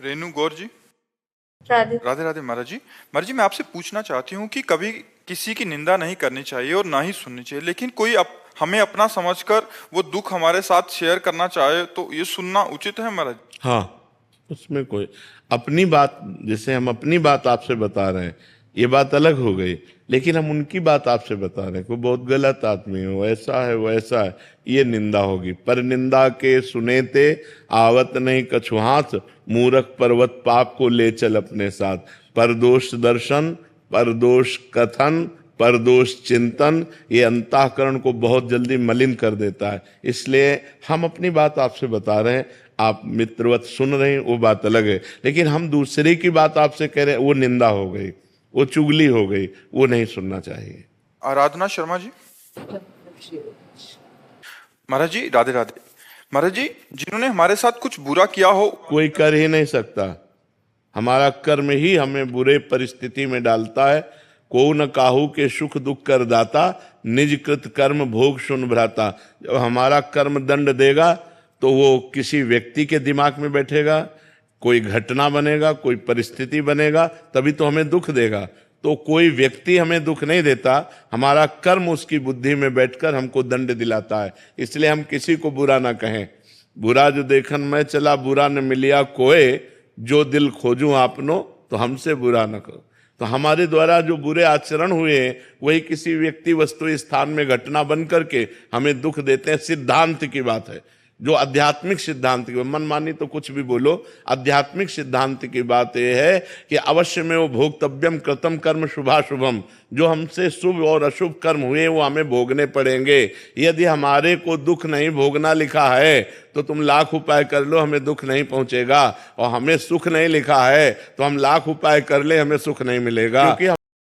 रेनू गौर जी। राधे। राधे राधे महाराज जी। महाराज जी, मैं आपसे पूछना चाहती हूँ कि कभी किसी की निंदा नहीं करनी चाहिए और ना ही सुननी चाहिए, लेकिन कोई हमें अपना समझकर वो दुख हमारे साथ शेयर करना चाहे तो ये सुनना उचित है महाराज? हाँ, उसमें कोई अपनी बात, जैसे हम अपनी बात आपसे बता रहे हैं, ये बात अलग हो गई, लेकिन हम उनकी बात आपसे बता रहे हैं, कोई बहुत गलत आदमी है, वैसा है वैसा है, ये निंदा होगी। पर निंदा के सुने ते आवत नहीं कछु हाथ, मूरख पर्वत पाप को ले चल अपने साथ। परदोष दर्शन, परदोष कथन, परदोष चिंतन, ये अंतःकरण को बहुत जल्दी मलिन कर देता है। इसलिए हम अपनी बात आपसे बता रहे हैं, आप मित्रवत सुन रहे हैं, वो बात अलग है, लेकिन हम दूसरे की बात आपसे कह रहे हैं, वो निंदा हो गई, वो चुगली हो गई, वो नहीं सुनना चाहिए। आराधना शर्मा जी। महाराज जी राधे राधे। महाराज जी, जिन्होंने हमारे साथ कुछ बुरा किया हो, कोई कर ही नहीं सकता, हमारा कर्म ही हमें बुरे परिस्थिति में डालता है। को न काहू के सुख दुख कर दाता, निज कृत कर्म भोग सुन भ्राता। जब हमारा कर्म दंड देगा तो वो किसी व्यक्ति के दिमाग में बैठेगा, कोई घटना बनेगा, कोई परिस्थिति बनेगा, तभी तो हमें दुख देगा। तो कोई व्यक्ति हमें दुख नहीं देता, हमारा कर्म उसकी बुद्धि में बैठकर हमको दंड दिलाता है। इसलिए हम किसी को बुरा ना कहें। बुरा जो देखन मैं चला, बुरा न मिलिया कोय, जो दिल खोजूं आपनो तो हमसे बुरा न करो। तो हमारे द्वारा जो बुरे आचरण हुए हैं, वही किसी व्यक्ति वस्तु स्थान में घटना बन करके हमें दुख देते हैं। सिद्धांत की बात है, जो आध्यात्मिक सिद्धांत की, मनमानी तो कुछ भी बोलो, आध्यात्मिक सिद्धांत की बात यह है कि अवश्य में वो भोक्तव्यम कृतम कर्म शुभाशुभम, जो हमसे शुभ और अशुभ कर्म हुए वो हमें भोगने पड़ेंगे। यदि हमारे को दुख नहीं भोगना लिखा है तो तुम लाख उपाय कर लो, हमें दुख नहीं पहुंचेगा, और हमें सुख नहीं लिखा है तो हम लाख उपाय कर ले, हमें सुख नहीं मिलेगा। क्योंकि